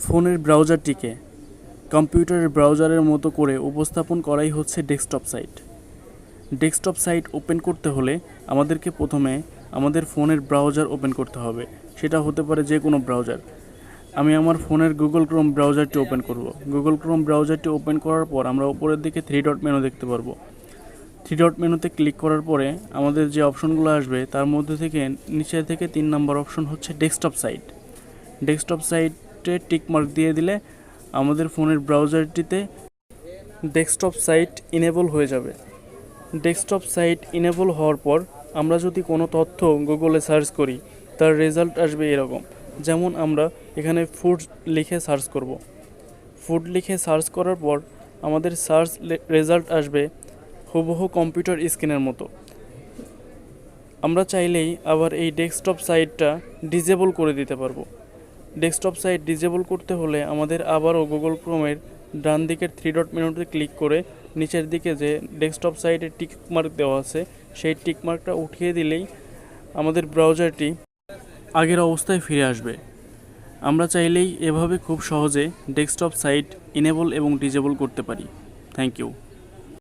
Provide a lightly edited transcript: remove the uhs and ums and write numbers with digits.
ফোনের ব্রাউজারটিকে কম্পিউটারের ব্রাউজারের মতো করে উপস্থাপন করাই হচ্ছে desktop site. Desktop site open করতে হলে আমাদেরকে প্রথমে আমাদের ফোনের ব্রাউজার ওপেন করতে হবে। সেটা হতে পারে যে কোনো ব্রাউজার। আমি আমার ফোনের গুগল ক্রোম ব্রাউজারটি ওপেন করব। গুগল ক্রোম ব্রাউজারটি ওপেন করার পর আমরা উপরের দিকে 3 ডট মেনু দেখতে পারবো। 3 ডট মেনুতে ক্লিক করার পরে আমাদের যে অপশনগুলো আসবে তার মধ্যে থেকে নিচে থেকে 3 নম্বর অপশন হচ্ছে ডেস্কটপ সাইট। ডেস্কটপ সাইটে টিকমার্ক দিয়ে দিলে আমাদের ফোনের ব্রাউজারটিতে ডেস্কটপ সাইট ইনেবল হয়ে যাবে। ডেস্কটপ সাইট ইনেবল হওয়ার পর আমরা যদি কোনো তথ্য গুগলে সার্চ করি তার রেজাল্ট আসবে এরকম। যেমন আমরা এখানে ফুড লিখে সার্চ করব। ফুড লিখে সার্চ করার পর আমাদের সার্চ রেজাল্ট আসবে হুবহু কম্পিউটার স্ক্রিনের মতো। আমরা চাইলেই আবার এই ডেস্কটপ সাইটটা ডিসেবল করে দিতে পারবো। ডেস্কটপ সাইট ডিসেবল করতে হলে আমাদের আবারও গুগল ক্রোমের ডান দিকের 3 ডট মেনুতে ক্লিক করে নিচের দিকে যে ডেস্কটপ সাইটে টিকমার্ক দেওয়া আছে সেই টিকমার্কটা উঠিয়ে দিলেই আমাদের ব্রাউজারটি আগের অবস্থায় ফিরে আসবে। আমরা চাইলেই এভাবে খুব সহজে ডেস্কটপ সাইট ইনেবল এবং ডিসেবল করতে পারি। Thank you.